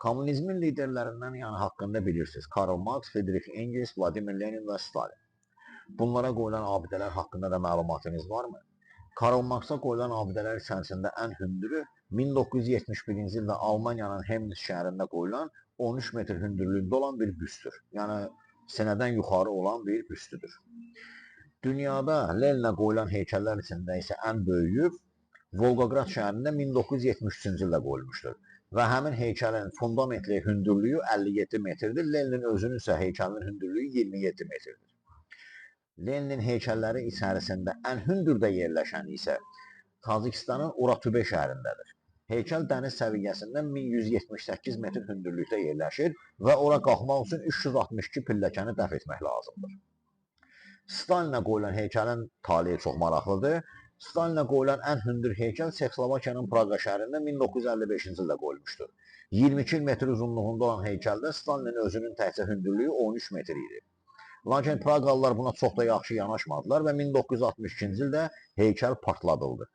Komünizmin liderlərindən haqqında bilirsiniz. Karl Marx, Friedrich Engels, Vladimir Lenin və Stalin. Bunlara qoyulan abidələr haqqında da məlumatınız varmı? Karl Marxa qoyulan abidələr içərisində ən hündürü 1971-ci ildə Almaniyanın Chemnitz şəhərində qoyulan 13 metr hündürlüyündə olan bir büstdür. Yəni sinədən yuxarı olan bir büstüdür. Dünyada Leninə qoyulan heykəllər içində isə ən böyüyü Volqograd şəhərində 1973-cü ildə qoyulmuşdur. Və həmin heykəlin fundamentli hündürlüyü 57 metrdir. Leninin özünün isə heykəlinin hündürlüyü 27 metrdir. Leninin heykəlləri içərisində ən hündürdə yerləşən isə Tacikistanın Uratubey şəhərindədir. Heykəl dəniz səviyyəsindən 1178 metr hündürlükdə yerləşir və ora qalxmaq üçün 362 pilləkəni dəf etmək lazımdır. Stalinə qoyulan heykəlin taleyi çox maraqlıdır. Stalinə qoyulan ən hündür heykəl Çexoslovakiyanın Praqa şəhərində 1955-ci ildə qoyulmuşdur. 22 metr uzunluğunda olan heykəldə Stalinin özünün təkcə hündürlüyü 13 metr idi. Lakin Praqalılar buna çox da yaxşı yanaşmadılar və 1962-ci ildə heykəl partladıldı.